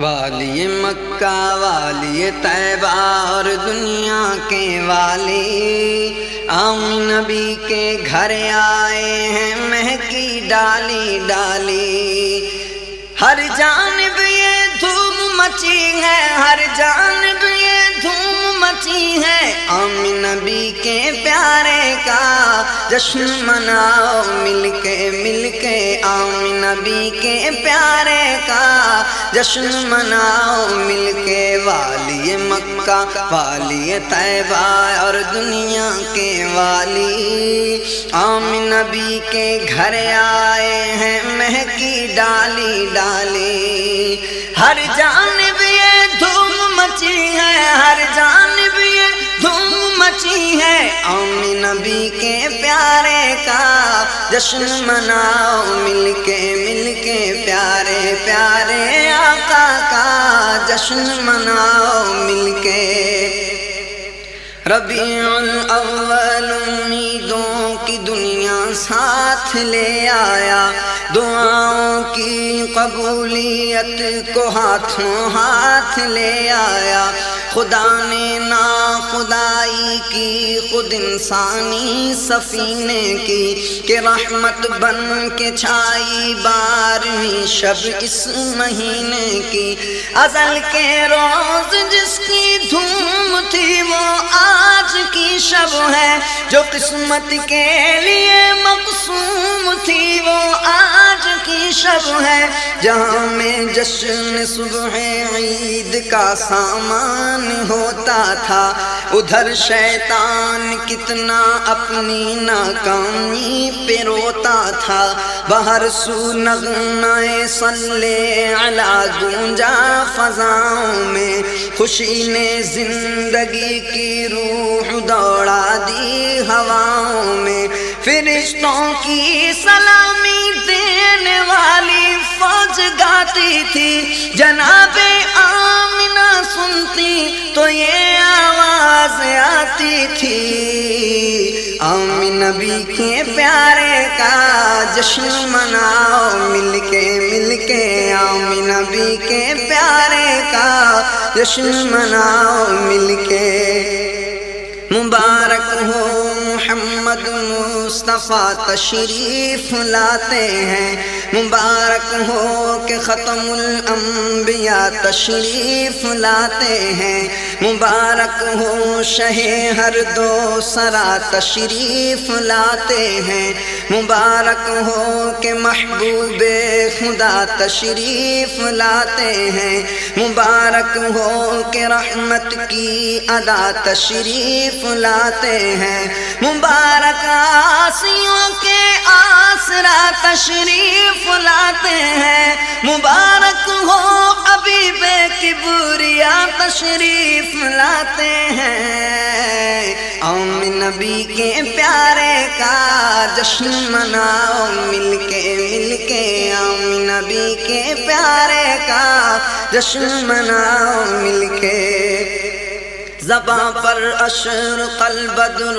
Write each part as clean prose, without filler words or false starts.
والی مکہ والی طیبہ اور دنیا کے والی آمین نبی کے گھر آئے ہیں مہکی ڈالی ڈالی۔ ہر جانب یہ دھوم مچی ہے، ہر جانب یہ دھوم مچی ہے، آمین نبی کے پیارے کا جشن مناؤ مل کے آمین نبی کے پیارے کا جشن مناؤ مل کے۔ والی مکہ والی طیبہ اور دنیا کے والی آمین نبی کے گھر آئے ہیں مہکی ڈالی ڈالی۔ ہر جانب یہ دھوم مچی ہے، ہر جانب یہ دھوم مچی ہے، آمین نبی کے پیارے کا جشن مناؤ مل کے پیارے پیارے آقا کا جشن مناؤ مل کے۔ ربیع الاول امیدوں کی دنیا ساتھ لے آیا، دعاؤں کی قبولیت کو ہاتھوں ہاتھ لے آیا۔ خدا نے نا خدائی کی خود انسانی سفینے کی، کہ رحمت بن کے چھائی 12ویں شب اس مہینے کی۔ ازل کے روز جس کی دھوم تھی وہ آج کی شب ہے، جو قسمت کے لیے مقسوم تھی وہ آج کی شب ہے۔ جہاں میں جشن صبح عید کا سامان ہوتا تھا، ادھر شیطان کتنا اپنی ناکامی پہ روتا تھا۔ باہر سو نغمہ صلی علی گونجا فضاؤں میں، خوشی نے زندگی کی روح دوڑا دی ہواؤں میں۔ فرشتوں کی سلامی دینے والی فوج گاتی تھی، جناب آمنہ سنتی تو یہ آواز آتی تھی، آمین نبی کے پیارے کا جشن مناؤ مل کے آمین نبی کے پیارے کا جشن مناؤ مل کے۔ مبارک ہو محمد مصطفیٰ تشریف لاتے ہیں، مبارک ہو کہ ختم الانبیاء تشریف لاتے ہیں، مبارک ہو شہ ہر دو سرا تشریف لاتے ہیں، مبارک ہو کہ محبوب خدا تشریف لاتے ہیں، مبارک ہو کہ رحمت کی ادا تشریف لاتے ہیں، مبارک آسیوں کے آسرا تشریف لاتے ہیں، مبارک ہو حبیب کبریا تشریف لاتے ہیں۔ آمین نبی کے پیارے کا جشن مناؤ مل کے آمین نبی کے پیارے کا جشن مناؤ مل کے۔ زباں پر اشرق البدر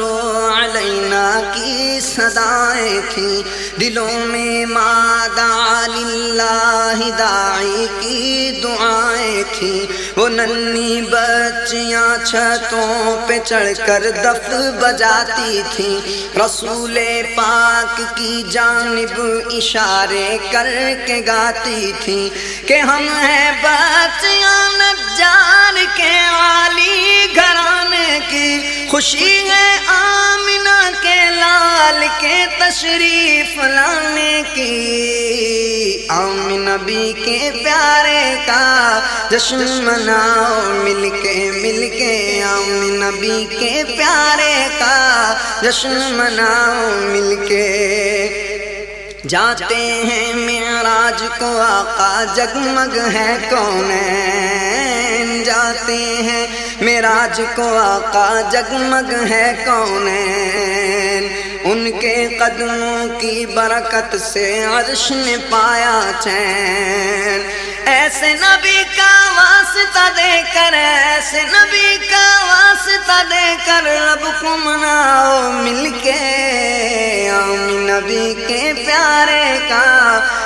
علینا کی صدائیں تھیں، دلوں میں ما دعا للہ داعی کی دعائیں تھیں۔ وہ ننھی بچیاں چھتوں پہ چڑھ کر دف بجاتی تھیں، رسول پاک کی جانب اشارے کر کے گاتی تھیں کہ ہم ہیں بچیاں نجار کے والی گھرانے کی، خوشی ہے آمنہ کے لال کے تشریف لانے کی۔ آمین نبی کے پیارے کا جشن مناؤ مل کے آمین نبی کے پیارے کا جشن مناؤ مل کے۔ جاتے ہیں معراج کو آقا جگمگ ہے کونین، جاتے ہیں معراج کو آقا جگمگ ہے کونین، ان کے قدموں کی برکت سے عرش نے پایا چین۔ ایسے نبی کا واسطہ دے کر، ایسے نبی کا واسطہ دے کر رب کو مناؤ مل کے، آمین نبی کے پیارے کا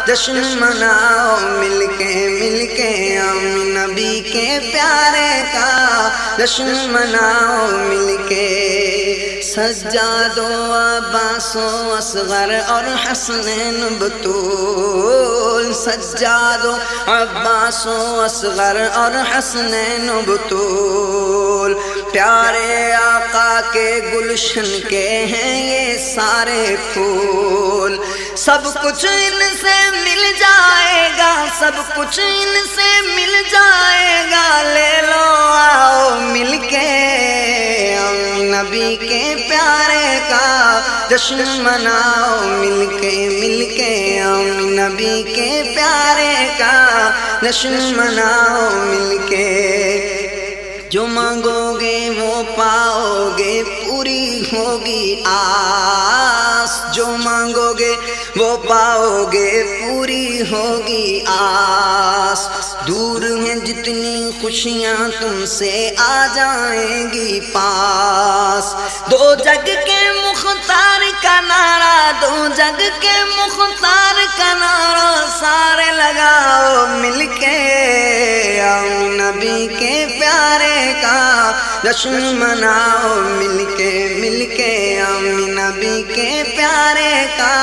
جشن مناؤ مل کے آمین نبی کے پیارے کا جشن مناؤ مل کے سجاد و عباس و اصغر اور حسنین بطول سجاد و عباس و اصغر اور حسنین بطول پیارے آقا کے گلشن کے ہیں یہ سارے پھول سب کچھ ان سے مل جائے گا سب کچھ ان سے مل جائے گا لے لو آؤ مل کے نبی کے پیارے کا جشن مناؤ مل کے نبی کے پیارے کا جشن مناؤ مل کے جو مانگو گے وہ پاؤ گے پوری ہوگی آس جو مانگو گے وہ پاؤ گے پوری ہوگی آس دور ہیں جتنی خوشیاں تم سے آ جائیں گی پاس دو جگ کے مختار کا نعرہ دو جگ کے مختار کا نعرہ سارے لگاؤ مل کے نبی کے پیارے کا جشن مناؤ مل کے نبی کے پیارے کا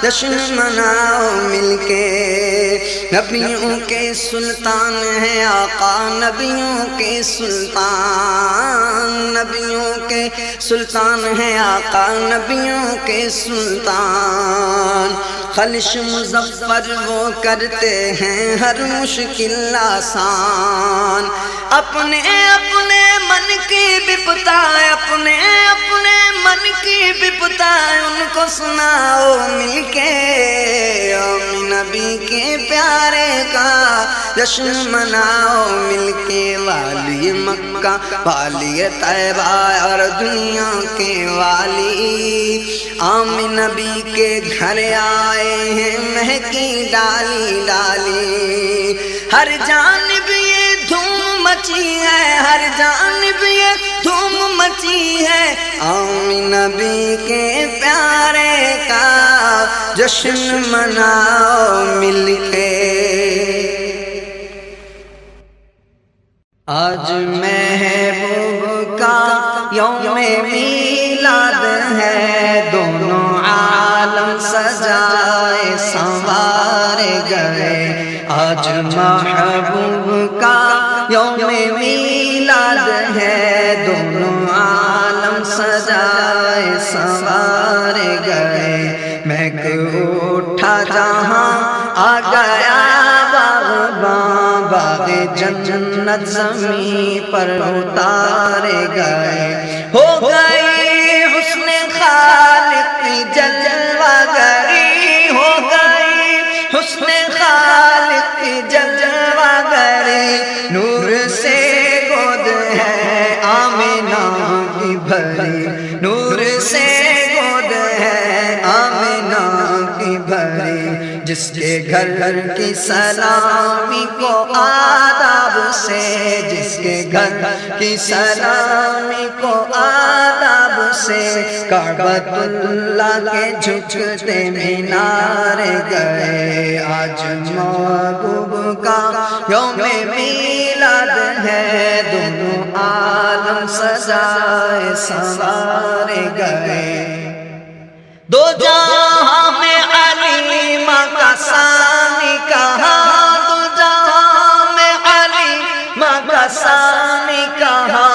جشن مناؤ مل کے نبیوں کے سلطان ہے آقا نبیوں کے سلطان نبیوں کے سلطان ہے آقا نبیوں کے سلطان خلش مظفر وہ کرتے ہیں ہر مشکل آسان اپنے اپنے من کی بپتا اپنے اپنے من کی بپتا ان کو سناؤ مل کے نبی کے پیارے کا جشن مناؤ مل کے والی مکہ والی طیبہ اور دنیا کے والی آمین نبی کے گھر آئے ہیں مہکی ڈالی ڈالی ہر جانب یہ دھوم مچی ہے ہر جانب یہ دھوم مچی ہے آمین نبی کے پیارے کا جشن مناؤ مل کے آج محبوب کا یوم میلاد ہے دونوں عالم سجائے سنوارے گئے آج محبوب کا یوم میلاد ہے دونوں عالم سجائے سنوارے گئے مہک اٹھا جہاں آ گیا باغ جنت زمین پر اتارے گئے ہو گئی حسن خالق جلوہ گری ہو گئی حسن خالق جلوہ گری نور سے گود ہے آمینہ کی بھری نور سے گود ہے آمینہ کی بھری جس کے گھر کی سلامی کو آداب سے جس کے گھر کی سلامی کو آداب سے کعبۃ اللہ کے جھکتے مینار گئے آج محبوب کا یوم میلاد ہے دونوں عالم سجائے سنوارے گئے دو جہاں میں علیمہ کا ثانی کہا دو جہاں میں علیمہ کا ثانی کہا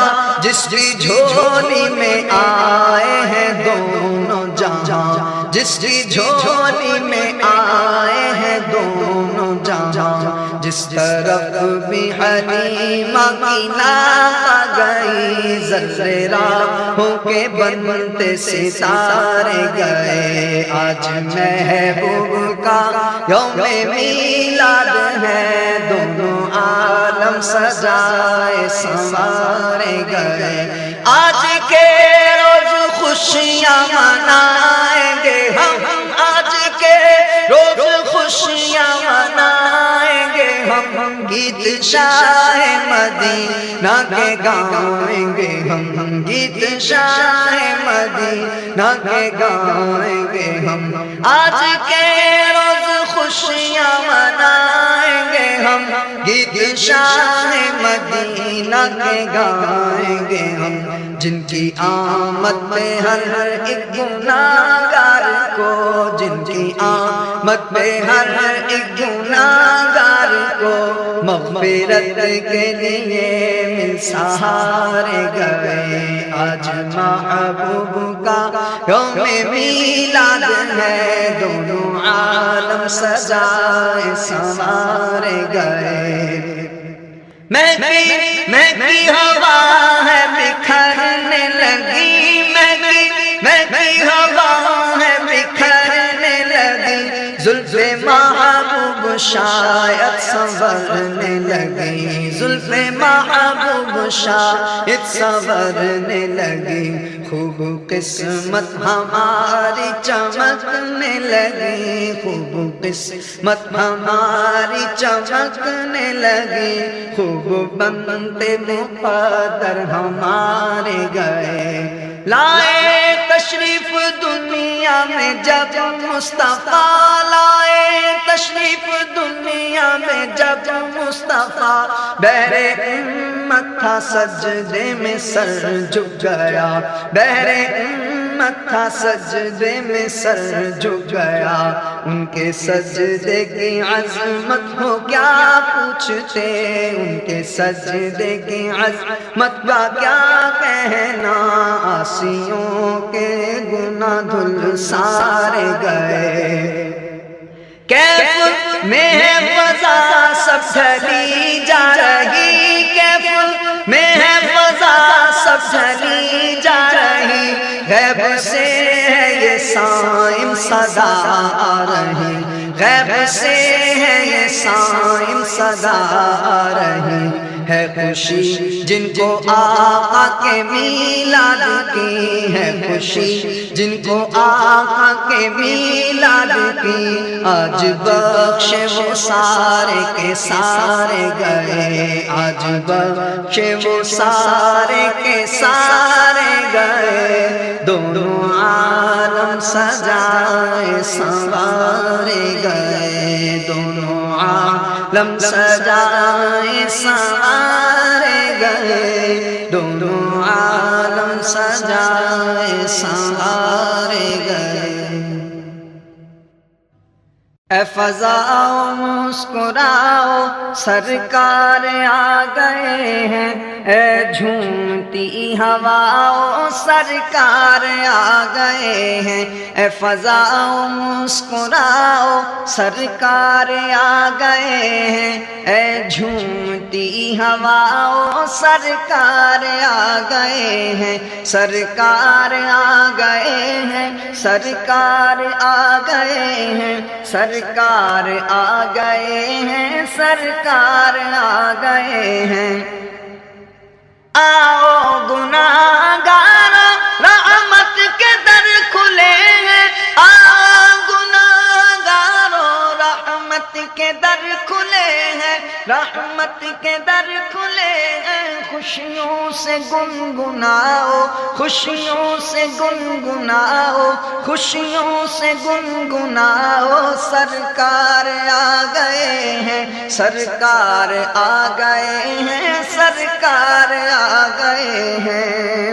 جس کی جھولی میں آئے ہیں دونوں جہاں جس کی جھولی میں آئے ہیں دونوں جہاں جس طرف بھی حلیمہ کی نام گئی ذرے راہوں کے بنتے ستارے گئے آج محبوب کا یوم میلاد ہے دونوں عالم سجائے سنوارے گئے آج کے روز خوشیاں منائیں گے ہم آج کے روز خوشیاں منائیں گے ہم گیت شاہ مدینہ کے گائیں گے ہم گیت شاہ مدینہ کے گائیں گے ہم آج کے روز خوشیاں منائیں گے ہم گیت شان مدینہ کے گائیں گے ہم، جن کی آمد پہ ہر ایک گناہگار کو، جن کی آمد پہ ہر ایک گناہگار کو مغفرت کے لیے مل سہارے گئے۔ آج محبوب کا یوم میلاد ہے، دونوں عالم سجائے سنوارے گئے۔ مہکی ہوا ہے بکھرنے لگی، مہکی ہوا ہے بکھرنے لگی، زلف محبوب شاید سنورنے لگی، زلف محبوب شاید سنورنے لگی، خوب قسمت ہماری چمکنے لگی، خوب قسمت ہماری چمکنے لگی، خوب بنتے مقدر ہمارے گئے۔ لائے تشریف دنیا میں جب مصطفیٰ، لائے تشریف دنیا میں جب مصطفیٰ، بہر امت تھا سجدے میں سر جھک گیا، بہر امت تھا سجدے میں سر جھک گیا، ان کے سجدے کی عظمت ہو کیا پوچھتے، ان کے سجدے کی عظمت کا کیا کہنا، عاصیوں کے گناہ دھل سارے گئے۔ کیف میں ہے فضا سب ڈھلی جا رہی، کیف میں ہے فضا سب ڈھلی جا رہی، غیب سے ہے یہ صائم صدا آ رہی، غیب سے ہے یہ صائم صدا آ رہی، ہے خوشی جن کو آقا کے میلاد کی، ہے خوشی جن کو آقا کے میلاد کی، آج بخشے وہ سارے کے سارے گئے، آج بخشے وہ سارے کے سارے گئے، دونوں عالم سجائے سنوارے گئے، دونوں عالم سجائے سنوارے گئے، دونوں عالم سجائے سنوارے گئے۔ اے فضاؤ مسکراؤ سرکار آ گئے ہیں، اے جھومتی ہواؤ سرکار آ گئے ہیں، اے فضاؤ مسکراؤ سرکار آ گئے ہیں، اے جھومتی ہواؤ سرکار آ گئے ہیں، سرکار آ گئے ہیں، سرکار آ گئے ہیں، سرکار آ گئے ہیں، سرکار آ گئے ہیں۔ آؤ گناہگار رحمت کے در کھلے ہیں، آؤ گناہگاروں رحمت کے در کھلے ہیں، رحمت کے در کھلے ہیں، خوشیوں سے گنگناؤ، خوشیوں سے گنگناؤ، خوشیوں سے گنگناؤ، سرکار آ گئے ہیں، سرکار آ گئے ہیں، سرکار آ گئے ہیں۔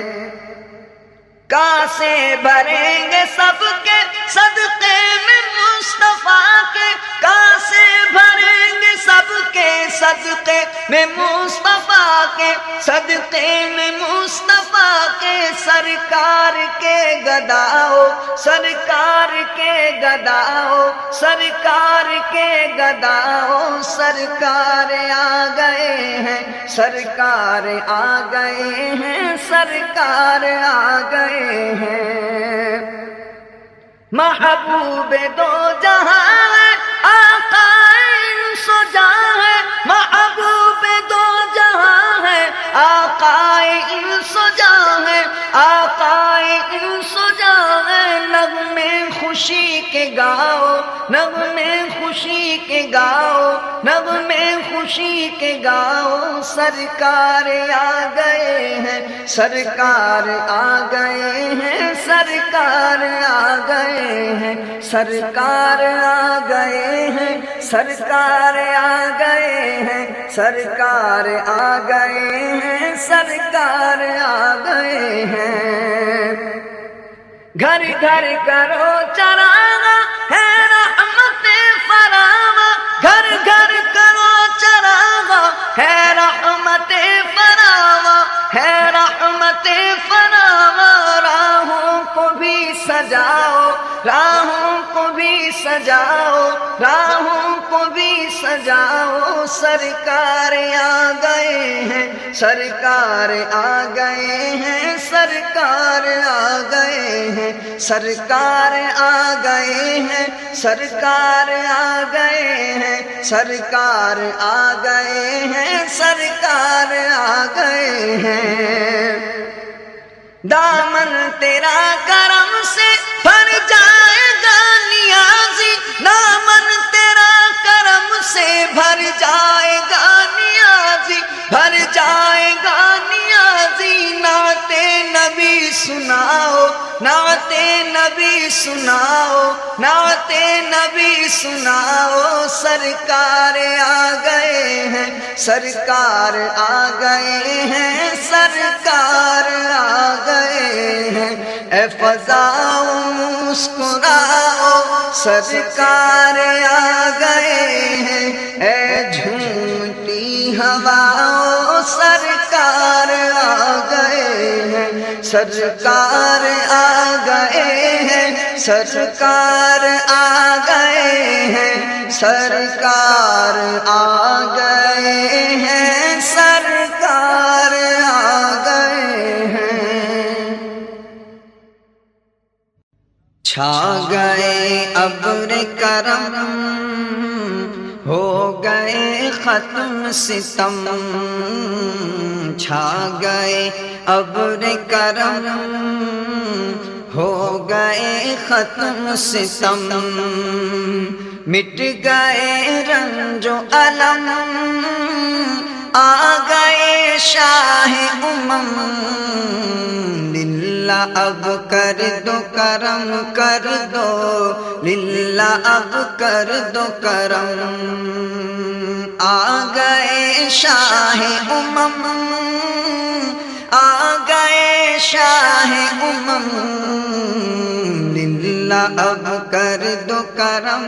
کاسے بھریں گے سب کے صدقے میں مصطفیٰ کے، کاسے بھریں گے سب کے صدقے میں مصطفیٰ کے، صدقے میں مصطفیٰ کے، سرکار کے گداؤ، سرکار کے گداؤ، سرکار کے گداؤ، سرکار آ گئے ہیں، سرکار آ گئے ہیں، سرکار آ گئے ہیں۔ محبوب دو جہاں ہے، آقا انس و جاں ہے، محبوب دو جہاں ہے، آقا انس و جاں ہے، آقا انس و جاں ہے، نغمے خوشی کے گاؤ، نغمے خوشی کے گاؤ، نغمے خوشی کے گاؤ، سرکار آ گئے ہیں، سرکار آ گئے ہیں، سرکار آ گئے ہیں، سرکار آ گئے ہیں، سرکار آ گئے ہیں، سرکار آ گئے ہیں، سرکار آ گئے ہیں۔ گھر گھر کرو چراغا ہے رحمت فراواں، گھر گھر کرو چراغا ہے رحمت فراواں، ہے رحمت فراواں، راہوں کو بھی سجاؤ، راہوں کو بھی سجاؤ، راہوں کو بھی سجاؤ، سرکار آ گئے ہیں، سرکار آ گئے ہیں، سرکار آ گئے ہیں، سرکار آ گئے ہیں، سرکار آ گئے ہیں، سرکار آ گئے ہیں، سرکار آ گئے ہیں۔ دامن تیرا کرم سے بھر جائے گا نیازی، دامن تیرا کرم سے بھر جائے گا نیازی، بھر جائے گا نیازی، نعت نبی سناؤ، نعت نبی سناؤ، نعت نبی سناؤ، سرکار آ گئے ہیں، سرکار آ گئے ہیں، سرکار آ گئے ہیں۔ اے فضاؤ مسکراؤ، سرکار آ گئے ہیں، اے جھومتی ہواؤ، سرکار آ گئے ہیں، سرکار آ گئے ہیں، سرکار آ گئے ہیں، سرکار آ گئے ہیں، سرکار آ گئے ہیں۔ چھا گئے ابر کرم، ہو گئے ختم ستم، چھا گئے ابر کرم، ہو گئے ختم ستم، مٹ گئے رنج و الم، آ گئے شاہ للہ اب کر دو کرم، کر دو للہ اب کر دو کرم، آ گئے شاہ آ گئے شاہ للہ اب کر دو کرم،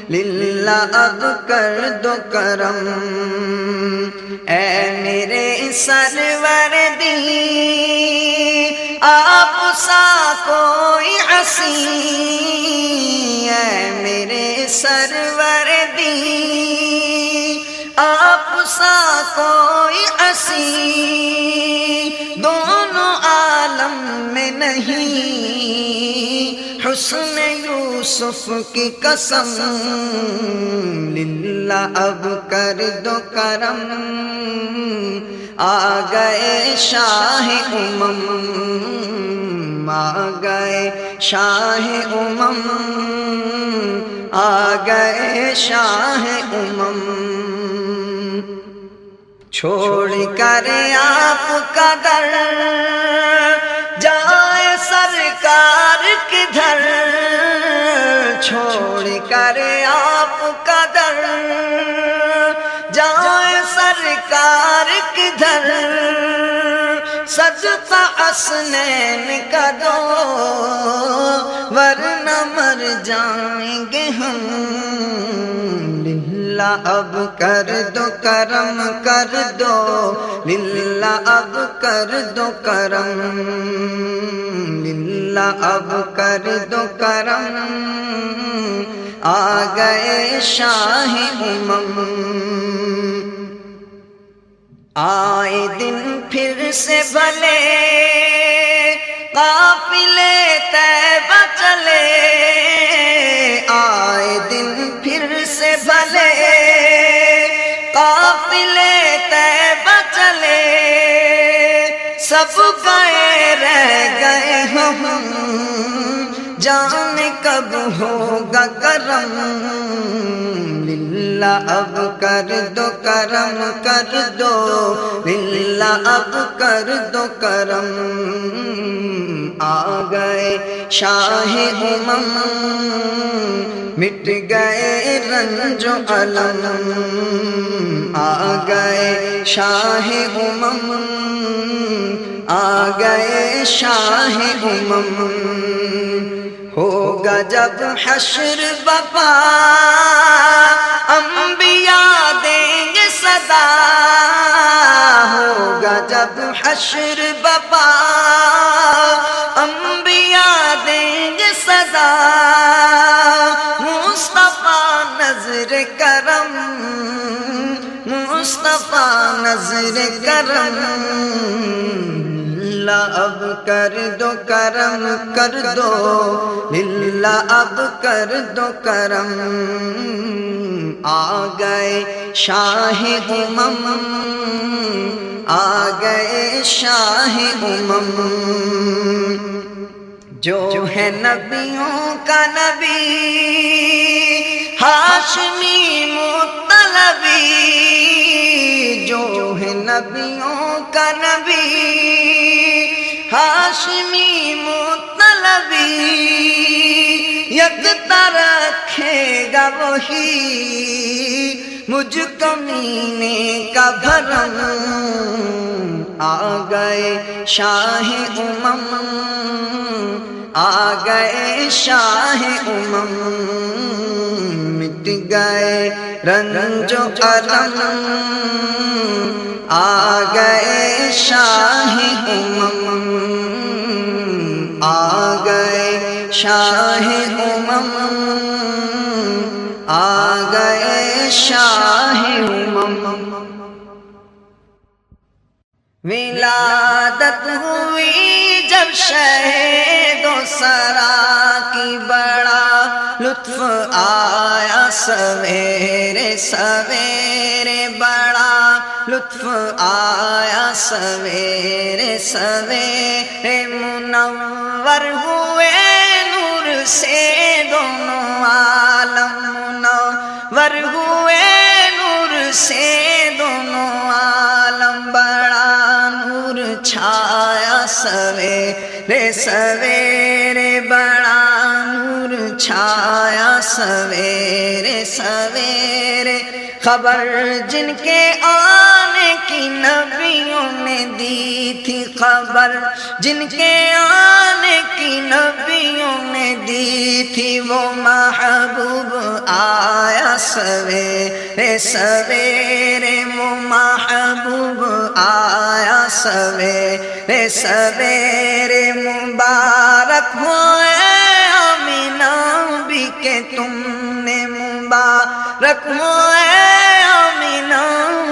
للہ اب کر دو کرم۔ اے میرے سرور دی آپ سا کوئی حسین، اے میرے سرور دی آپ سا کوئی حسین، دونوں عالم میں نہیں، حسن یوسف کی قسم، للہ اب کر دو کرم، آ گئے شاہ آ گئے شاہ آ گئے شاہ چھوڑ کر آپ کا در جائے سرکار کدھر، چھوڑ کر آپ کا در جائے سرکار کدھر، صدقہ حسنین کا دو ورنہ مر جائیں گے ہم، للہ اب کر دو کرم، کر دو للہ اب کر دو کرم، للہ اب کر دو کرم، آ گئے شاہ آئے دن پھر سے بھلے قافلے طیبہ چلے، آئے دن پھر سے بھلے قافلے طیبہ چلے، سب گئے رہ گئے ہم جانے کب ہوگا کرم، للہ اب کر دو کرم، کر دو للہ اب کر دو کرم۔ آ گئے شاہ امم، مٹ گئے رنج و الم، آ گئے شاہ امم، آ گئے شاہ امم۔ ہوگا جب حشر بپا، انبیاء دیں گے صدا، ہوگا جب حشر بپا، انبیاء دیں گے صدا، مصطفیٰ نظر کرم، مصطفیٰ نظر کرم، للہ اب کر دو کرم، کر دو للہ اب کر دو کرم۔ آ گئے شاہ امم، آ گئے شاہ امم، جو ہے نبیوں کا نبی، ہاشمی مطلبی، جو ہے نبیوں کا نبی، ہاشمی مطلبی، یکتا رکھے گا وہی مجھ کمینے کا بھرم۔ آ گئے شاہ امم، آ گئے شاہ امم، مٹ گئے رنج و الم، آ گئے شاہ امم، آ گئے شاہ امم، آ گئے شاہ امم۔ ولادت ہوئی جب شہید و سرا کی، بڑا لطف آیا سویرے سویرے، بڑا لطف آیا سویرے سویرے، منور ہوئے نور سے دونوں عالم، منور ہوئے نور سے دونوں عالم، بڑا نور چھایا سویرے سویرے، بڑا نور چھایا سویرے سویرے، خبر جن کے آنے کی نبیوں نے دی تھی، خبر جن کے آنے کی نبیوں نے دی تھی، وہ محبوب آیا سویرے سویرے، وہ محبوب آیا سویرے سویرے، مبارک ہوئے آمینہ بھی کہ تم نے، مبارک ہوئے آمینہ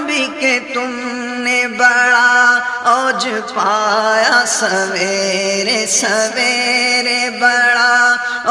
بھی کہ تم نے، بڑا اوج پایا سویرے سویرے، بڑا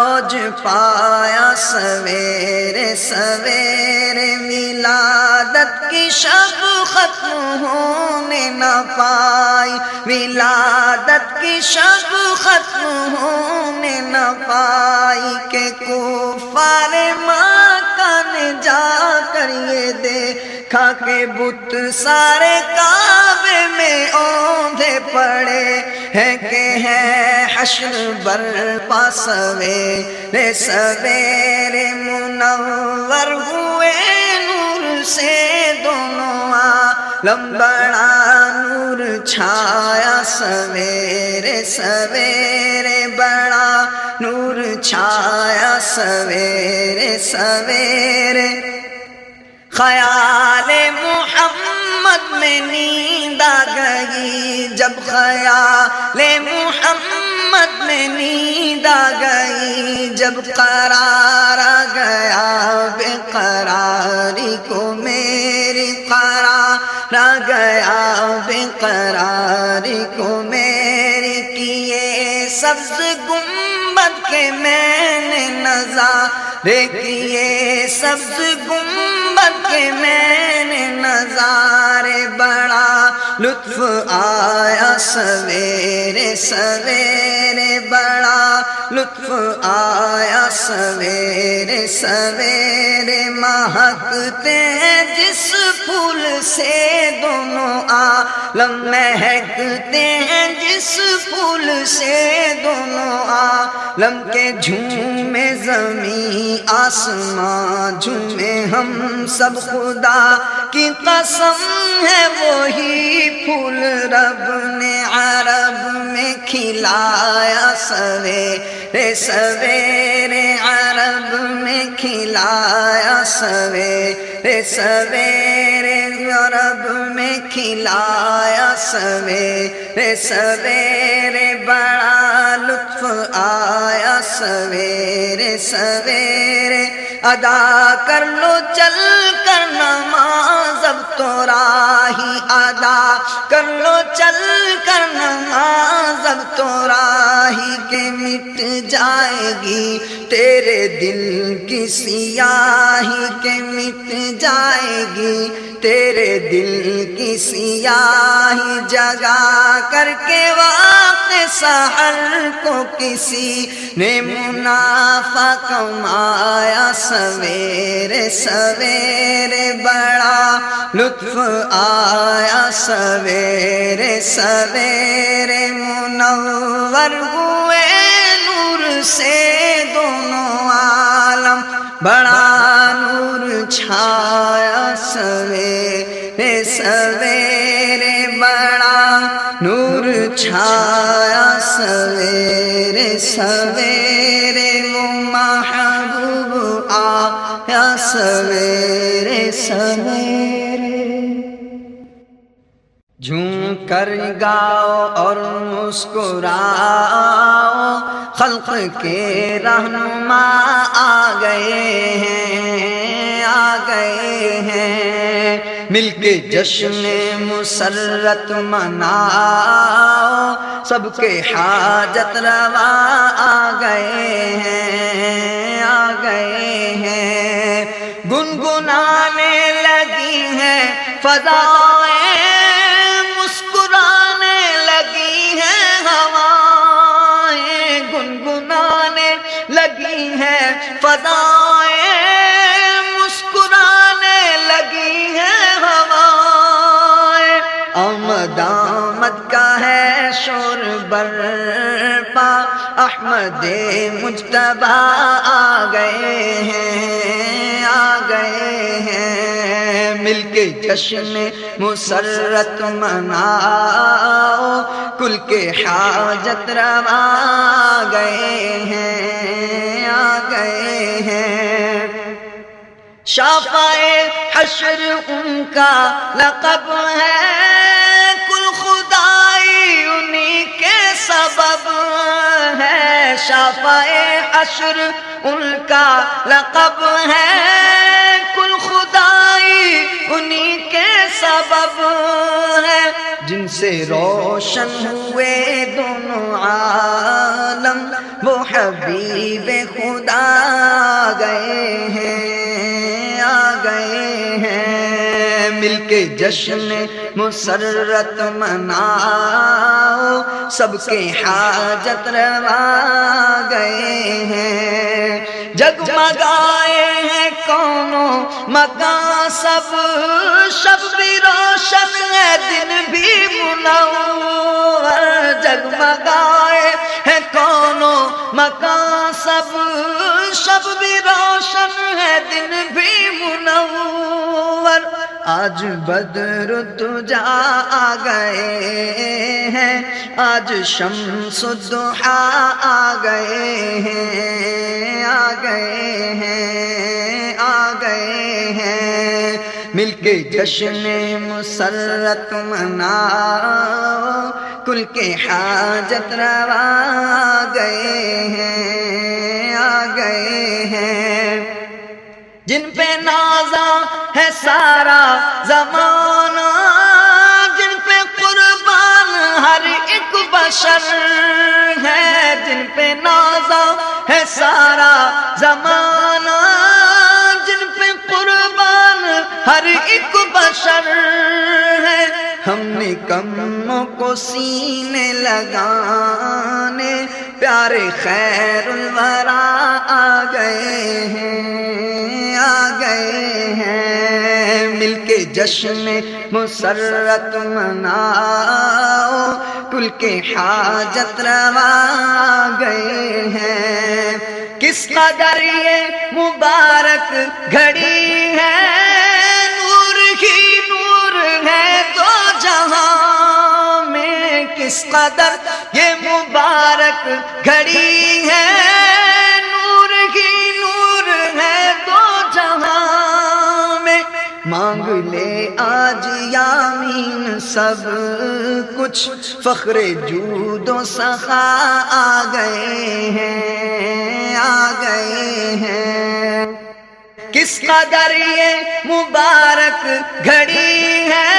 اوج پایا سویرے سویرے، ولادت کی شب ختم ہونے نہ پائی، ولادت کی شب ختم ہونے نہ پائی، کہ کفار مکہ نے جا کر یہ دیکھا کہ بت سارے کعبے میں اوندھے پڑے ہیں، کہ ہے حشر برپا سویرے سویرے، منور ہوئے نور سے دونوں عالم، بڑا نور چھایا سویرے سویرے، بڑا نور چھایا سویرے سویرے، خیال محمد میں نیند آ گئی، جب خیال محمد میں نیند آ گئی، جب قرار آ گیا بے قراری کو میری، قرار آ گیا بے قراری کو میری، کیے سبز گنبد کے میں نے نظارے کیے، سبز گنبد کے میں نے نظارے، بڑا لطف آیا سویرے سویرے بڑا لطف آیا سویرے سویرے مہکتے ہیں جس پھول سے دونوں عالم مہکتے ہیں جس پھول سے دونوں عالم کے جھومے زمین آسمان جھومے ہم سب خدا کی قسم ہے وہی پھول رب نے عرب میں کھلایا سویرے سویرے عرب میں کھلایا سویرے سویرے عرب میں کھلایا سویرے سویرے بڑا لطف آیا سویرے سویرے ادا کر لو چل کر نماز اب تو راہی ادا کر لو چل کر نماز اب تو راہی کے مٹ جائے گی تیرے دل کی سیاہی کے مٹ جائے گی تیرے دل کی سیاہی جگا کر کے وقت سحر کو کسی نے منافع کمایا سویرے سویرے بڑا لطف آیا سویرے سویرے منور ہوئے نور سے دونوں عالم بڑا نور چھایا سویرے سویرے بڑا نور چھایا سویرے سویرے وہ محبوب آیا سویرے سویرے جھوم کر گاؤ اور مسکراؤ خلق کے رہنما آ گئے ہیں آ گئے ہیں مل کے جشن مسرت مناؤ سب کے حاجت روا آ گئے ہیں آ گئے ہیں گنگنانے لگی ہیں فضائیں مسکرانے لگی ہیں ہوائیں گنگنانے لگی ہیں فضائیں مسکرانے لگی ہیں ہوائیں آمد آمد کا ہے شور برپا احمد مجتبی آ گئے ہیں آ گئے ہیں مل کے جشن مسرت مناؤ کل کے حاجت روا آ گئے ہیں آ گئے ہیں شافعِ حشر ان کا لقب ہے کل خدائی انہی کے سبب ہے شافعِ حشر ان کا لقب ہے کل خدائی انہی کے سبب ہے جن سے روشن ہوئے دونوں عالم وہ حبیب خدا آ گئے ہیں آ گئے ہیں مل کے جشن مسرت مناؤ سب کے حاجت روا گئے ہیں جگمگائے ہیں کونوں مکان سب شب بھی روشن ہے دن بھی منور جگمگائے ہیں کونوں مکان سب شب بھی روشن ہے دن بھی منور آج بدر الدجا آ گئے ہیں آج شمس الضحیٰ آ گئے ہیں آ گئے ہیں آ گئے ہیں مل کے جشن مسرت مناؤ کل کے حاجت روا آ گئے ہیں آ گئے ہیں جن پہ نازا ہے سارا زمانہ جن پہ قربان ہر ایک بشر ہے جن پہ نازا ہے سارا زمانہ جن پہ قربان ہر ایک بشر ہے ہم نے کموں کو سینے لگانے پیارے خیر الورا آ گئے ہیں، آ گئے ہیں، مل کے جشن مسرت مناؤ، کل کے حاجت روا آ گئے ہیں۔ کس قدر یہ مبارک گھڑی ہے، نور ہی نور ہے دو جہاں میں، کس قدر یہ مبارک گھڑی ہے، نور ہی نور ہے دو جہاں میں۔ مانگ لے آج یامین سب کچھ، فخر جود و سخا آ گئے ہیں، آ گئے ہیں۔ کس قدر یہ مبارک گھڑی ہے،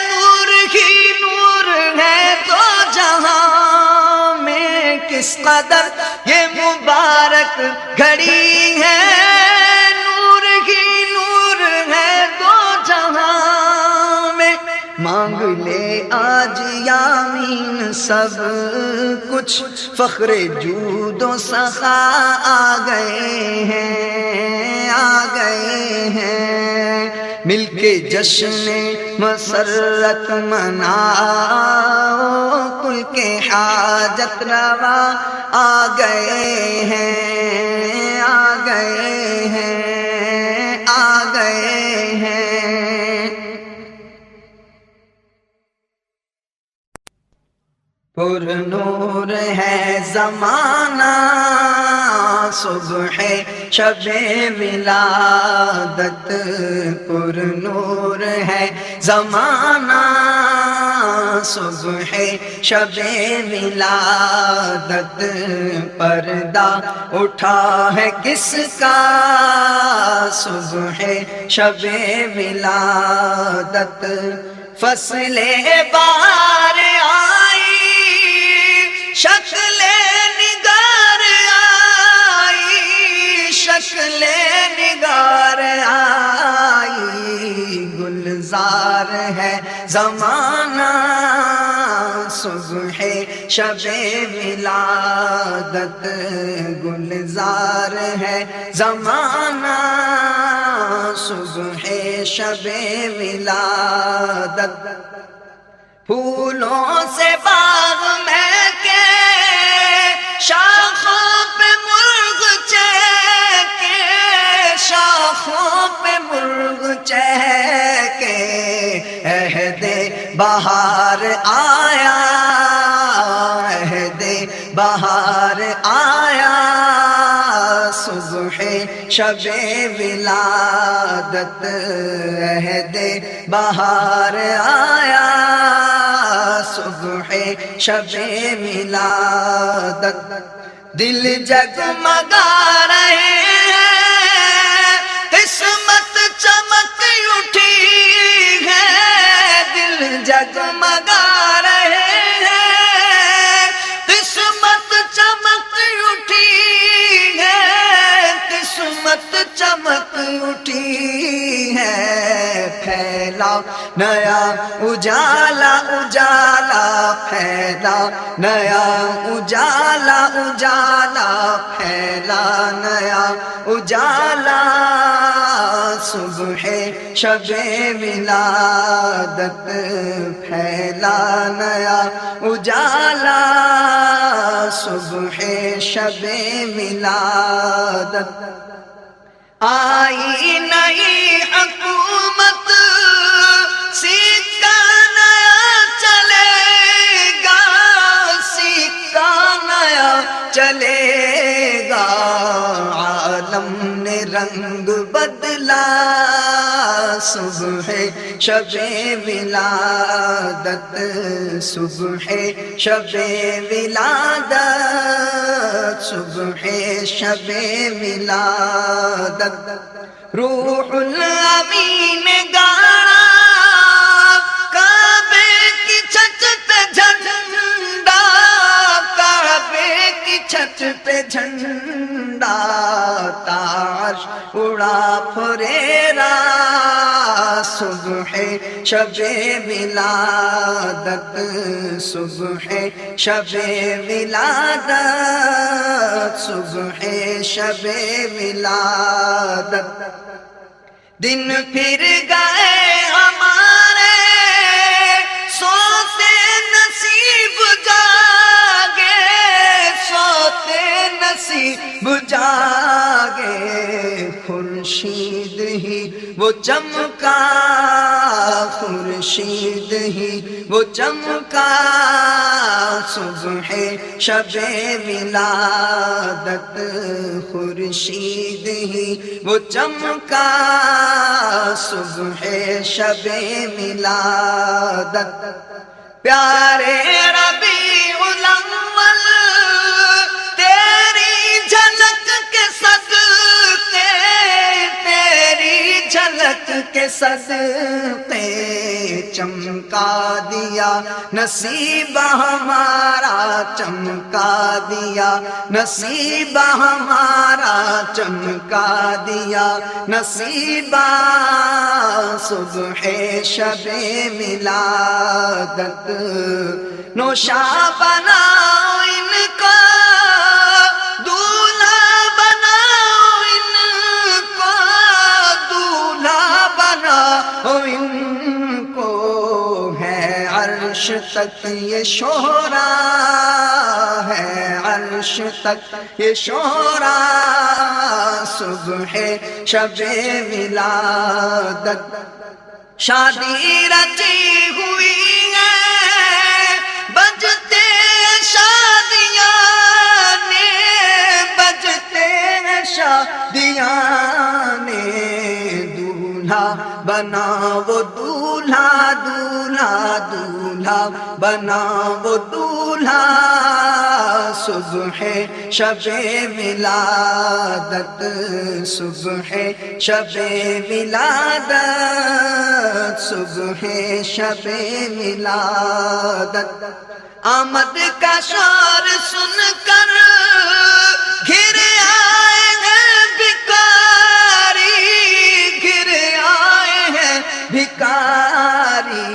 نور ہی نور ہے دو جہاں میں، کس قدر یہ مبارک گھڑی ہے، نور ہی نور ہے دو جہاں میں۔ مانگ لے آج یامین سب کچھ، فخر جود و سخا آ گئے ہیں، آ گئے ہیں۔ مل کے جشن مسرت مناؤ، کل کے حاجت روا آ گئے ہیں، آ گئے ہیں، آ گئے ہیں۔ پر نور ہے زمانہ صبح شب ولادت، پر نور ہے زمانہ صبح شب ولادت، پردہ اٹھا ہے کس کا صبح شب ولادت، فصل بہار آئی شکل نگار آئی، شکل نگار آئی، گلزار ہے زمانہ صبح شب ولادت، گلزار ہے زمانہ صبح شب ولادت۔ پھولوں سے باغ میں کے شاخوں پہ مرغ چہکے، شاخوں پہ مرغ چہکے، عہد بہار آیا، عہد بہار آیا، صبح شب ولادت، عہد بہار آیا، صبح شب ولادت۔ دل جگمگا رہے ہیں، قسمت چمک اٹھی ہے، دل جگمگا رہے ہیں، قسمت چمک اٹھی ہے، قسمت چمک اٹھی ہے، پھیلا نیا اجالا اجالا، پھیلا نیا اجالا اجالا، پھیلا نیا اجالا، صبح شب ولادت، پھیلا نیا اجالا، صبح شب ولادت۔ آئی نئی حکومت، سکہ نیا چلے گا، سکہ نیا چلے گا، عالم نے رنگ بدلا، صبح شب ولادت، صبح شب ولادت، صبح شب ولادت۔ روح الامین گانا کعبے کی چھت پہ جھنڈا، کعبے کی چھت پہ جھنڈا، تاج اڑا پھریرا، صبح صبح شب ولادت، صبح شب ولادت، صبح شب ولادت. دن پھر گئے ہمارے سوتے نصیب جاگے، سوتے نصیب جاگے. خورشید ہی وہ چمکا، خورشید ہی وہ چمکا. صبح شب ولادت، خورشید ہی وہ چمکا. صبح شب ولادت. پیارے ربیع الاول تیری جھلک کے صدقے، تیری جھلک کے صدقے چمکا دیا نصیب ہمارا، چمکا دیا نصیب ہمارا، چمکا دیا نصیب. صبح شب ولادت. نوشا بناؤ ان کا دولہا، بناؤ ان کو دولہا، بناؤ ان کو. ہے عرش تک یہ شہرا، ہے عرش تک یہ شہرا. صبح شب ولادت. شادی رچی ہوئی ہے بجتے شادیاں نے، بجتے شادیاں نے. دولہا بنا وہ دولہا، دولہا دولہا بنا وہ دولہا. صبح شب ولادت، صبح شب ولادت، صبح شب ولادت. آمد کا شور سن کر گھر آئے ہیں بھکاری، گھر آئے ہیں بھکاری.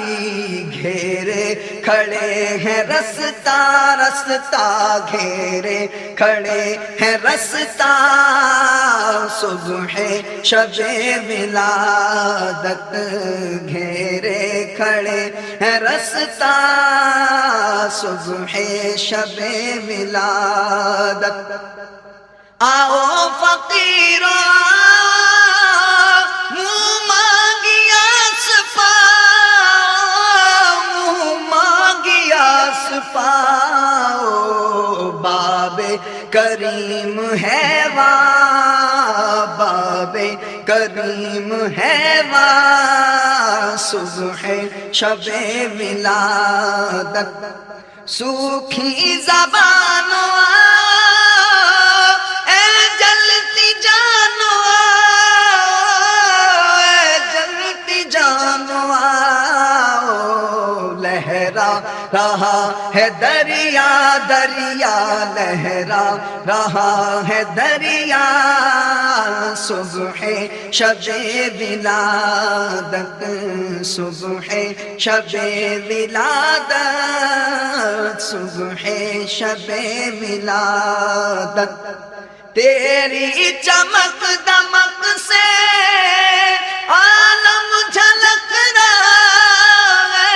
گھیرے کھڑے ہیں رستہ، رستہ گھیرے کھڑے ہیں رستہ. صبح شب ولادت گھیرے کھڑے ہیں رستہ. صبح شب ولادت. آؤ فقیروں منہ مانگیا پاؤ. باب کریم ہے واہ، باب کریم ہے واہ. صبح شب ولادت. سوکھی زبانوں اے جلتی جانو، اے جلتی جانو. لہرا رہا ہے دریا، دریا لہرا رہا ہے دریا. صبح شب ولادت، صبح شب ولادت، صبح شب ولادت. تیری چمک دمک سے عالم جھلک رہا ہے،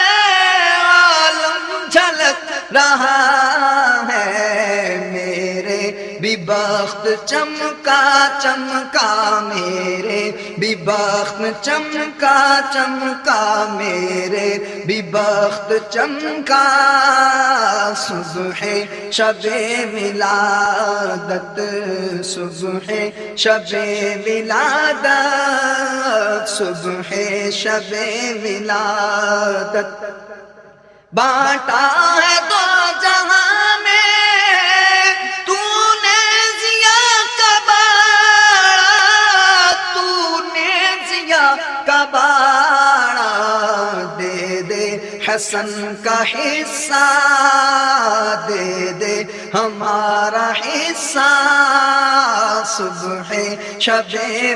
عالم جھلک رہا ہے. میرے بھی بخت چمکا چمکا، میرے بھی بخت چمکا چمکا، میرے بھی بخت چمکا. صبح شب ولادت، صبح شب ولادت، صبح شب ولادت. بانٹا ہے دو جہاں میں تو نے ضیا کا باڑا، تو نے ضیا کا باڑا. دے دے حسن کا حصہ دے دے ہمارا حصہ صبح شب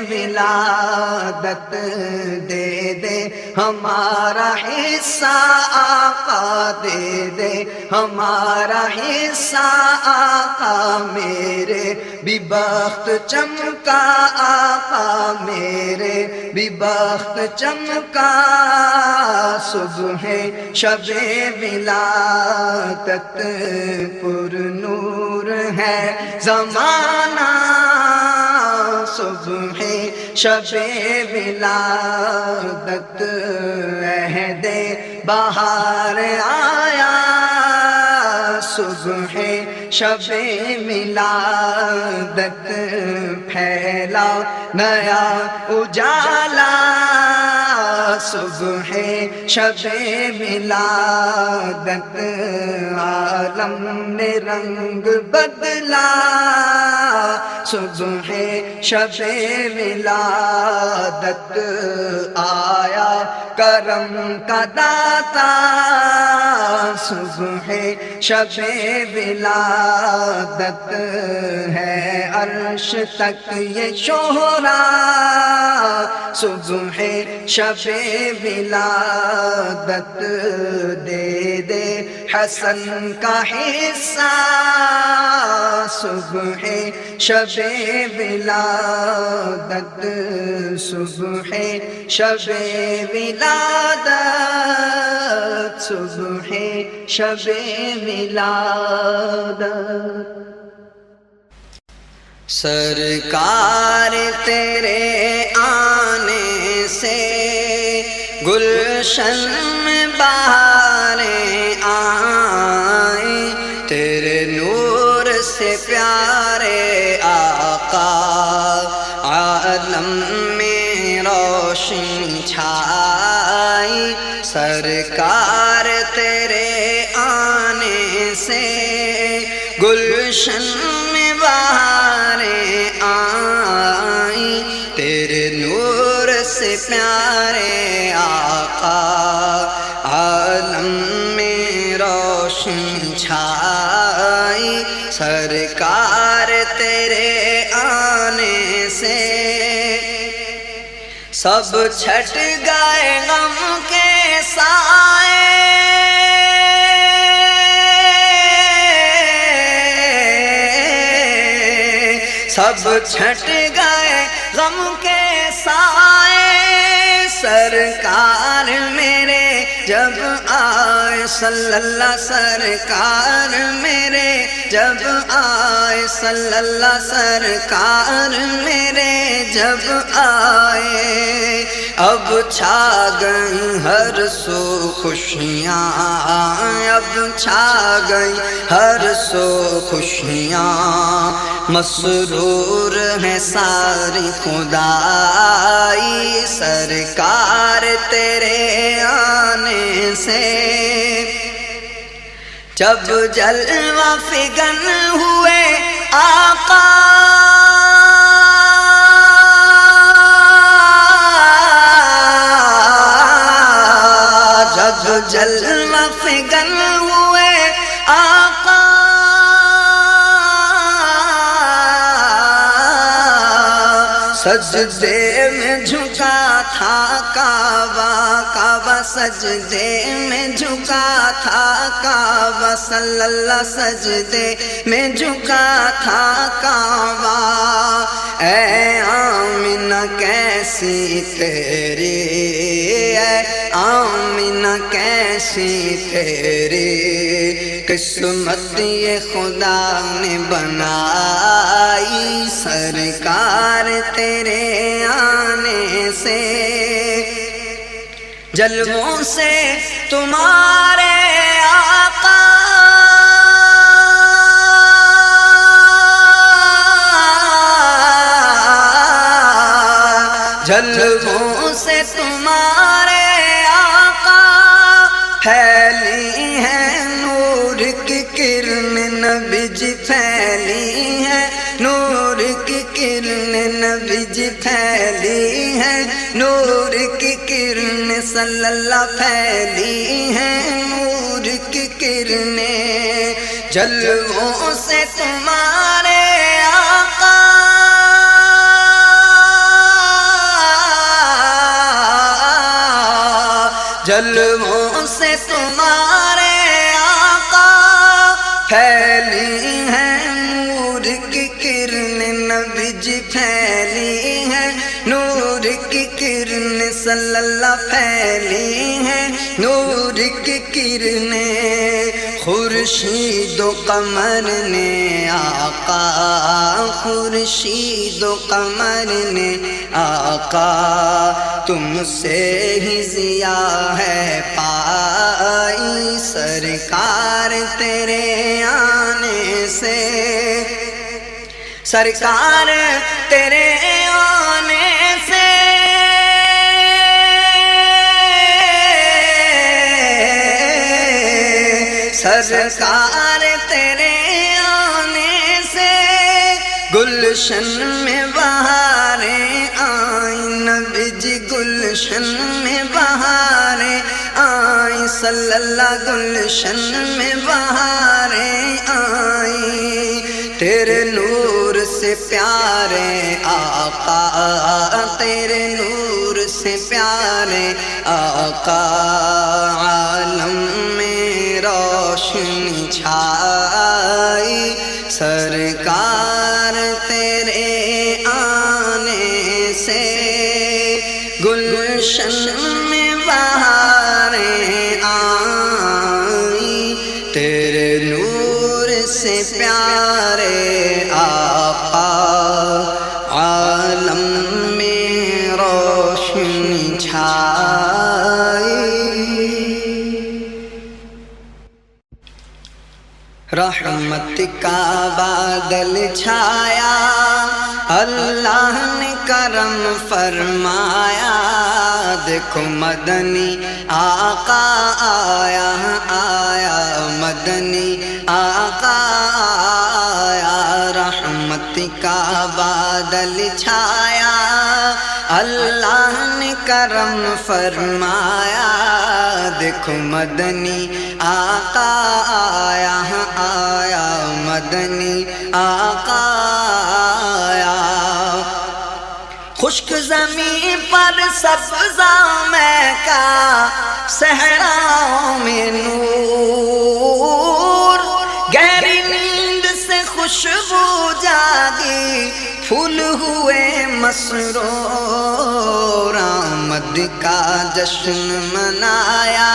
ولادت دے دے ہمارا حصہ آقا دے دے ہمارا حصہ آقا میرے بھی بخت چمکا آقا میرے بھی بخت چمکا صبح شب ولادت پر نور ہے زمانہ صبح شب ولادت عہد بہار آیا صبح شب ولادت پھیلا نیا اجالا صبح شب ولادت عالم نے رنگ بدلا صبح شب ولادت آیا کرم کا داتا صبح شب ولادت ہے عرش تک یہ شہرا صبح شب ولادت دے دے حسن کا حصہ صبح شب ولادت صبح شب ولادت صبح شب ولادت سرکار تیرے آنے سے گلشن میں بہاریں آئیں تیرے نور سے پیارے آقا عالم میں روشنی چھائی سرکار تیرے آنے سے گلشن میں بہاریں آئیں تیرے نور سے پیارے آقا عالم میں روشنی چھائی سرکار تیرے آنے سے سب چھٹ گئے غم کے سائے سب چھٹ گئے غم کے سائے سرکار میرے جب آئے صلی اللہ سرکار میرے جب آئے صلی اللہ سرکار میرے جب آئے اب چھا گئی ہر سو خوشیاں اب چھا گئی ہر سو خوشیاں مسرور ہے ساری خدائی سرکار تیرے آنے سے جب جلوہ فگن ہوئے آقا جب جلوہ فگن ہوئے آقا سجدے میں جھکا تھا کعبہ کعبہ سجدے میں جھکا تھا کعبہ صلی اللہ سجدے میں جھکا تھا کعبہ اے آمینہ کیسی تیری اے آمینہ کیسی تیری قسمت یہ خدا نے بنائی سرکار تیرے آنے سے جلووں سے تمہارے آقا جلووں سے تمہارے آقا پھیلی ہیں نور کی کرن نبی جی پھیلی ہیں نور کی کرن نبی جی پھیلی ہیں نور کی کرن صلی اللہ پھیلی ہیں نور کی کرنیں، جلووں سے تمہارے آقا جلووں سے تمہارے آقا پھیلی ہیں نور کی کرنیں، نبی جی پھیلی ہیں نور کی کرنیں، صلی اللہ پھیلی ہیں نور کی کرنیں، خورشید و قمر نے آقا خورشید و قمر نے آقا تم سے ہی ضیاء ہے پائی، سرکار تیرے آنے سے سرکار تیرے آنے سے سرکار تیرے آنے سے گلشن میں بہاریں آئیں، نبی جی گلشن میں بہاریں آئیں، صلی اللہ گلشن میں بہاریں آئیں، تیرے نور سے پیارے آقا تیرے نور سے پیارے آقا عالم میں روشنی چھائی، سرکار تیرے آنے سے گلشن میں بہاریں آئیں، تیرے نور سے پیارے آقا عالم میں روشنی چھائی۔ رحمت کا بادل چھایا، اللہ نے کرم فرمایا، دیکھو مدنی آقا آیا آیا مدنی آقا آیا، رحمت کا بادل چھایا، اللہ نے کرم فرمایا، دیکھو مدنی آقا آیا آیا مدنی آقا آیا، خشک زمین پر سبزہ مہکا، صحراؤں میں نور، گہری نیند سے خوشبو جاگی، پھول ہوئے مسرور، آمد کا جشن منایا،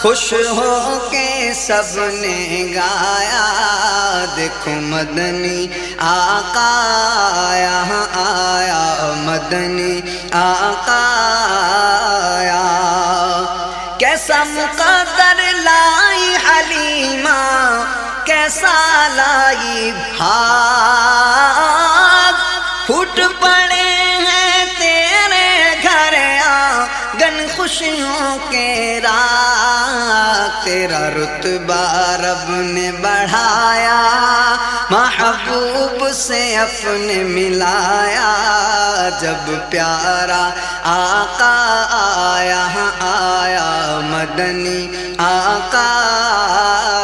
خوش ہو کے سب نے گایا، دیکھو مدنی آقا آیا آیا مدنی آقا آیا، کیسا مقدر لائی حلیمہ، کیسا لائی بھاگ، پھوٹ پڑے ہیں تیرے گھر آنگن خوشیوں کے راگ، تیرا رتبہ رب نے بڑھایا، محبوب سے اپنے ملایا، جب پیارا آقا آیا آیا مدنی آقا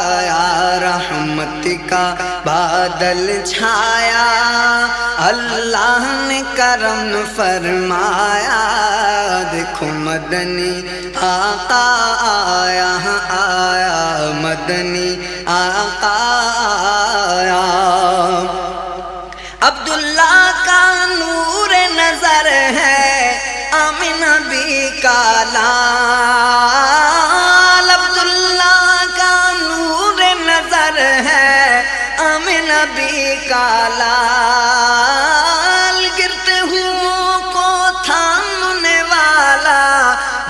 آیا، رحمت کا بادل چھایا، اللہ نے کرم فرمایا، دیکھو مدنی آقا آیا آیا مدنی آقا آیا، عبداللہ کا نور نظر ہے، آمنہ بی کا لال، عبداللہ کا نور نظر ہے، آمنہ بی کا لال، گرتے ہوں کو تھامنے والا،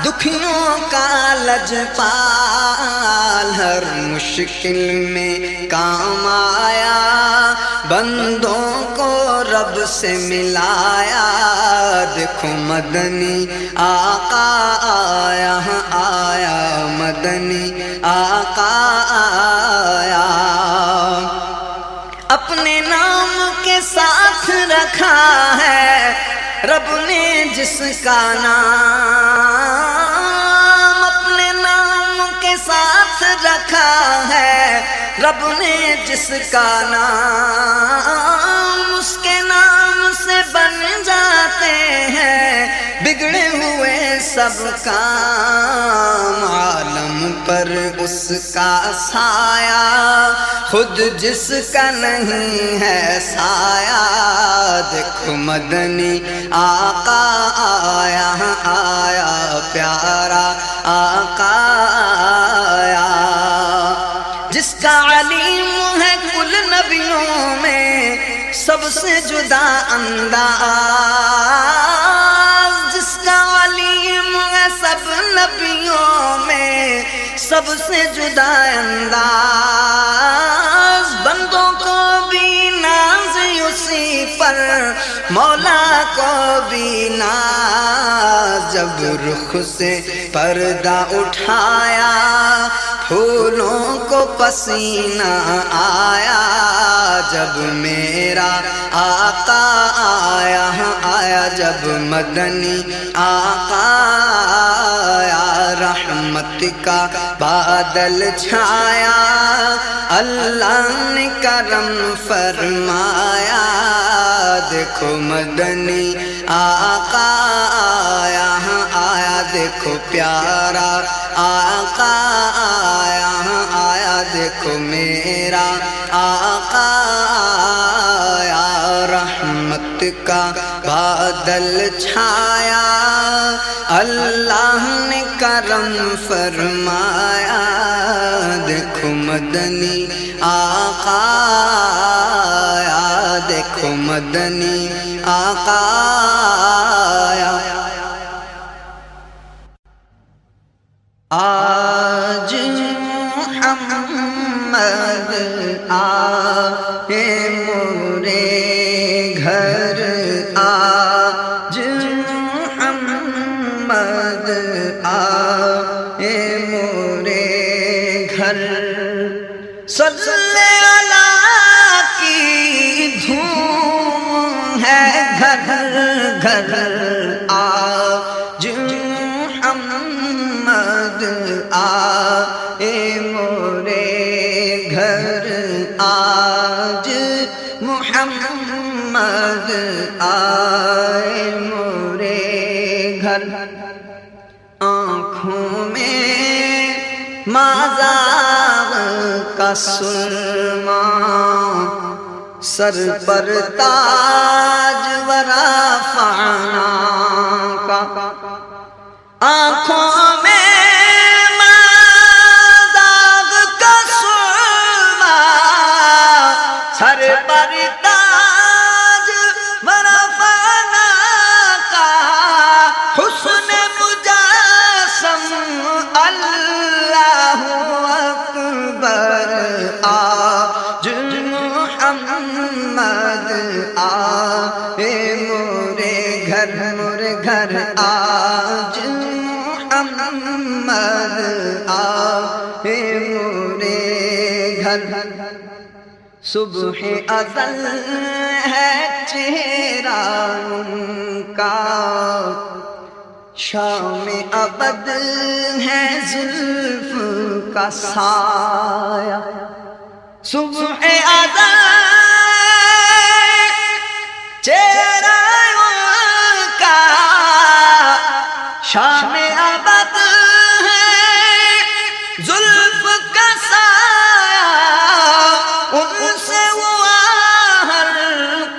دکھیوں کا لجپال، ہر مشکل میں کام آیا، بندوں کو رب سے ملایا، دیکھو مدنی آقا آیا آیا مدنی آقا آیا، اپنے نام کے ساتھ رکھا ہے رب نے جس کا نام، رکھا ہے رب نے جس کا نام، اس کے نام سے بن جاتے ہیں بگڑے ہوئے سب کام۔ عالم پر اس کا سایہ خود جس کا نہیں ہے سایہ، دیکھو مدنی آقا آیا آیا پیارا آقا آیا، جس کا علیم ہے کل نبیوں میں سب سے جدا انداز، جس کا علیم ہے سب نبیوں میں سب سے جدا انداز، بندوں کو بھی ناز اسی پر مولا کو بھی ناز، جب رخ سے پردہ اٹھایا پھولوں کو پسینہ آیا، جب میرا آقا آیا آیا، جب مدنی آقا آیا، رحمت کا بادل چھایا اللہ نے کرم فرمایا، دیکھو مدنی آقا آیا آیا، دیکھو پیارا آقا آیا آیا، دیکھو میرا آقا آیا، رحمت کا بادل چھایا اللہ نے کرم فرمایا، دیکھو مدنی آقا آیا، دیکھو مدنی آقا آیا۔ آج محمد آئے مورے گھر، آج محمد آئے مورے گھر، صلی اللہ کی دھوم ہے گھر گھر، آج محمد آئے مورے گھر، آج محمد آئے مورے گھر، آنکھوں میں مازاغ کا سرما، سر پر تاج ورافعنا کا، آنکھوں میں مازاغ کا سرما، سر پر تاج ورافعنا کا، حسن مجسم اللہ اکبر، آج محمد آئے مورے گھر مورے گھر، آج محمد آئے مورے گھر، صبح ازل ہے چہرہ ان کا، شام ابد ہے زلف کا سایہ، صبح ازل چہرہ ان کا، شام ابد ہے زلف کا سایہ، ان سے ہوا ہر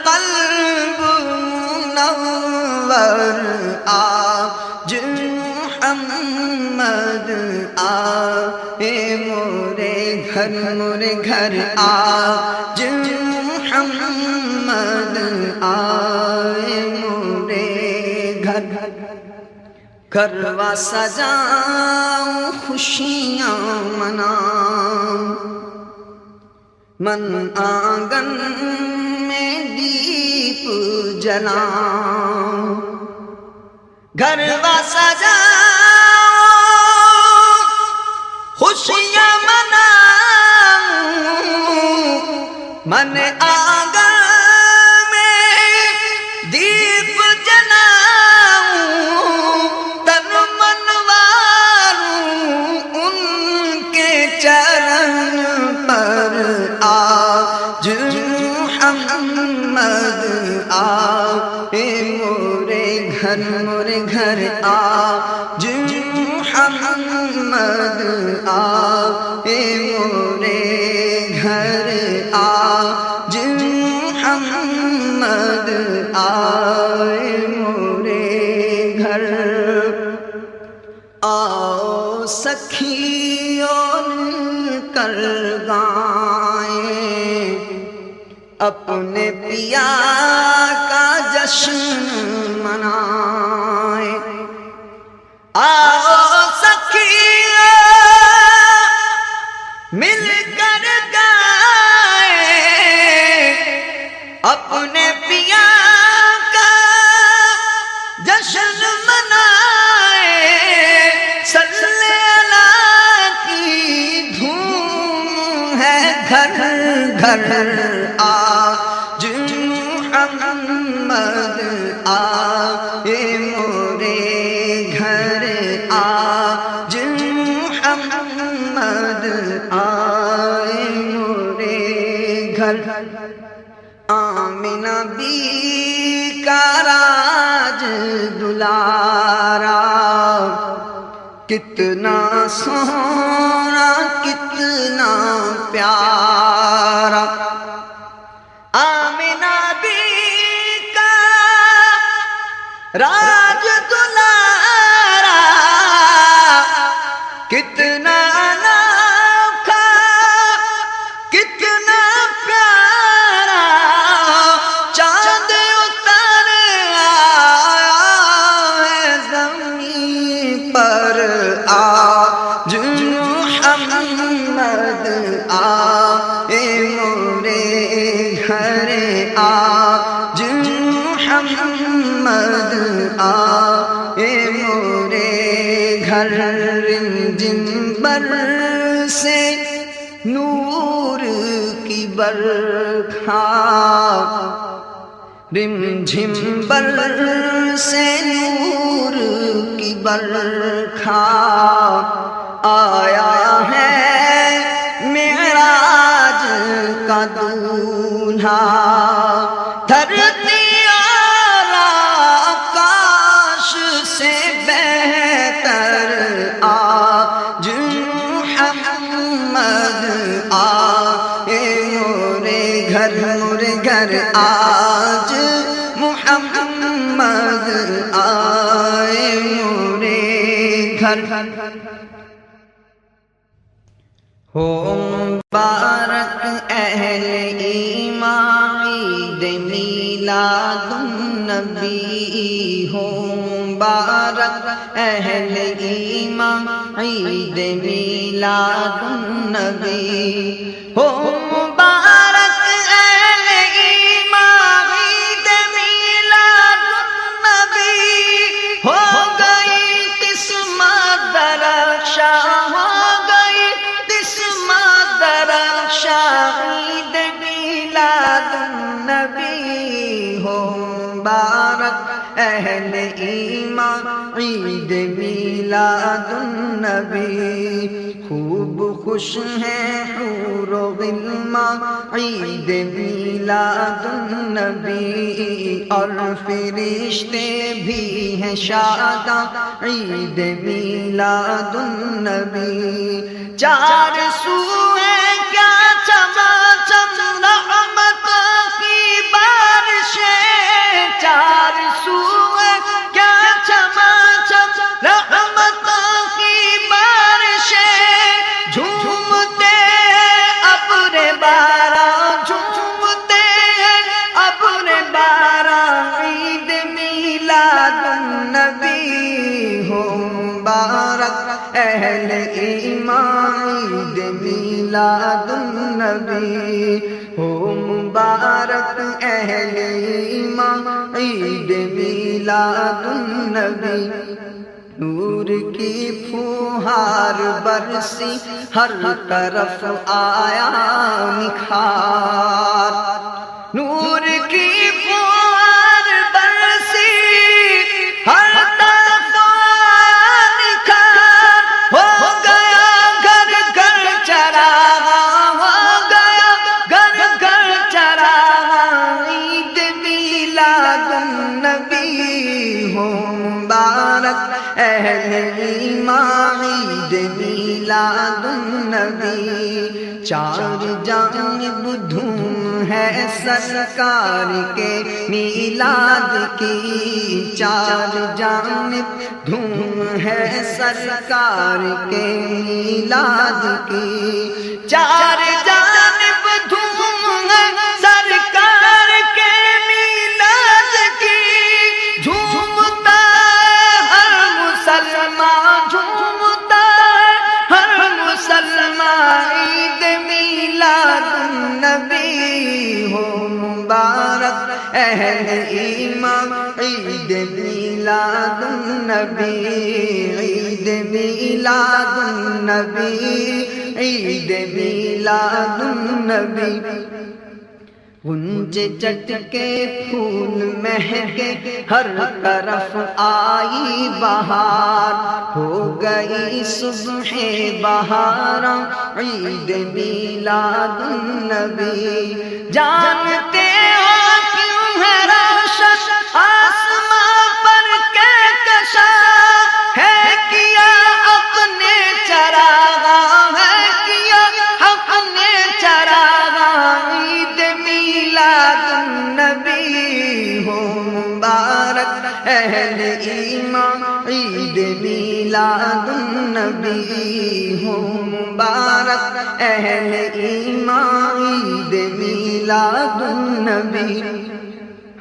قلب منور، آج محمد آئے مورے گھر مورے گھر، آج محمد آئے مورے گھر، کروا سجاؤں خوشیاں مناؤں، من آنگن میں دیپ جلاؤں، گھروا سجاؤں خوشیاں مناؤں، من آنگن میں دیپ جلاؤں، تن منواروں ان کے محمد آئے مورے گھر آج محمد آئے مورے گھر آؤ سکھیوں کر گائیں اپنے پیا کا جشن منائیں آؤ سکھیوں مل کر گائیں اپنے پیا کا جشن منائیں صلی اللہ کی دھوم ہے گھر گھر آج محمد آئے مورے گھر آج محمد آئے مورے گھر آمنہ بی کا راج دلارا کتنا سونا کتنا پیارا آمنہ بی کا راج دلارا کتنا انوکھا کتنا پیارا چاند اتر آیا ہے زمین پر آج محمد آئے مورے گھر آج محمد آئے مورے گھر رنجن بر سے نور کی برکھا رم جھم بر سے نور کی برکھا آیا ہے معراج کا دولہا دھرتی اور آکاش سے بہتر آج محمد آئے مورے گھر آج محمد آئے مورے گھر ہو مبارک اہل ایمان عید میلاد النبی ہو مبارک اہل ایمان عید میلاد النبی ہو مبارک اہل ایمان عید میلاد النبی ہو گئی قسمت درخشاں ہو گئی قسمت درخشاں عید میلاد النبی ہو مبارک اہل ایمان عید میلاد النبی خوب خوش ہیں حور و غلمان عید میلاد النبی اور فرشتے بھی ہیں شاداں عید میلاد النبی چار سو ہے کیا چماچم رحمتوں کی بارشیں چار سو ہے کیا چماچم رحمتوں کی بارشیں جھومتے ابر باران جھومتے ابر باران عید میلاد النبی ہو مبارک اہل ایمان عید میلاد النبی ہو مبارک اہل ایمان عید میلاد النبی نور کی پھوہار برسی ہر طرف آیا نکھار نور کی پھوہار برسی ہر طرف آیا نکھار ہو گیا گھر گھر چراغ ہو گیا گھر گھر چراغ عید میلاد النبی ہو مبارک اہل ایمان عید میلاد میلاد النبی، چار جانب دھوم ہے سرکار کے میلاد کی، چار جانب دھوم ہے سرکار کے میلاد کی، چار جانب دھوم ہے سرکار کے میلاد کی، جھومتا ہر مسلمان، جھومتا ہر مسلمان، عید میلاد النبی ہو مبارک اہل ایمان، عید میلاد النبی، عید میلاد النبی، عید میلاد النبی۔ غنچے چٹ کے پھول مہکے ہر طرف آئی بہار، ہو گئی صبح بہار، عید میلاد النبی۔ جانتے ہو کیوں ہے روشن آسمان پر کہکشاں، ہے کیا اپنے چراغاں، ہے کیا اپنے چراغاں، عید میلاد النبی ہو مبارک اہل ایمان، عید میلاد النبی ہو مبارک اہل ایمان، عید میلاد النبی۔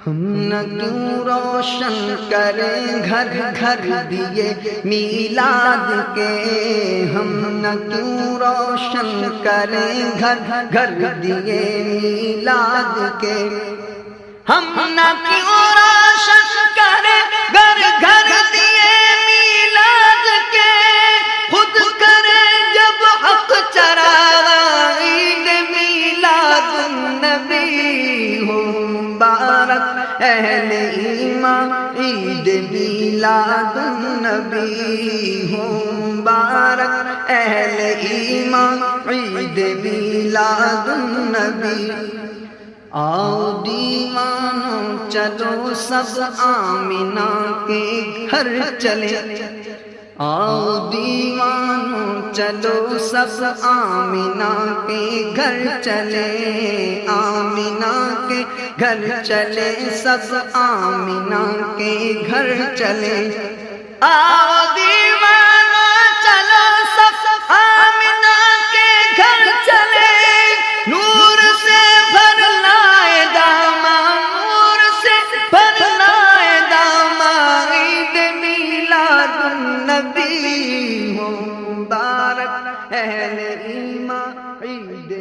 ہم نہ کیوں روشن کریں گھر گھر دیے میلاد کے، ہم نہ کیوں روشن کریں گھر گھر دیے میلاد کے، ہم نہ کیوں روشن کریں گھر گھر دیے میلاد کے، خود کریں جب حق چراغاں، عید میلاد النبی ہو مبارک اہل ایمان، عید میلاد النبی ہو مبارک اہل ایمان، عید میلاد النبی۔ آؤ دیوانوں چلو سب آمنہ کے گھر چلے، آؤ دیوانوں چلو سب آمنہ کے گھر چلے، آمنہ کے گھر چلے سب آمنہ کے گھر چلے، آؤ دیوانوں چلو سب آمنہ کے گھر چلے، نور سے بھر لائے داماں، نور سے بھر لائے داماں، عید میلاد النبی ہو مبارک اہل ایمان، عید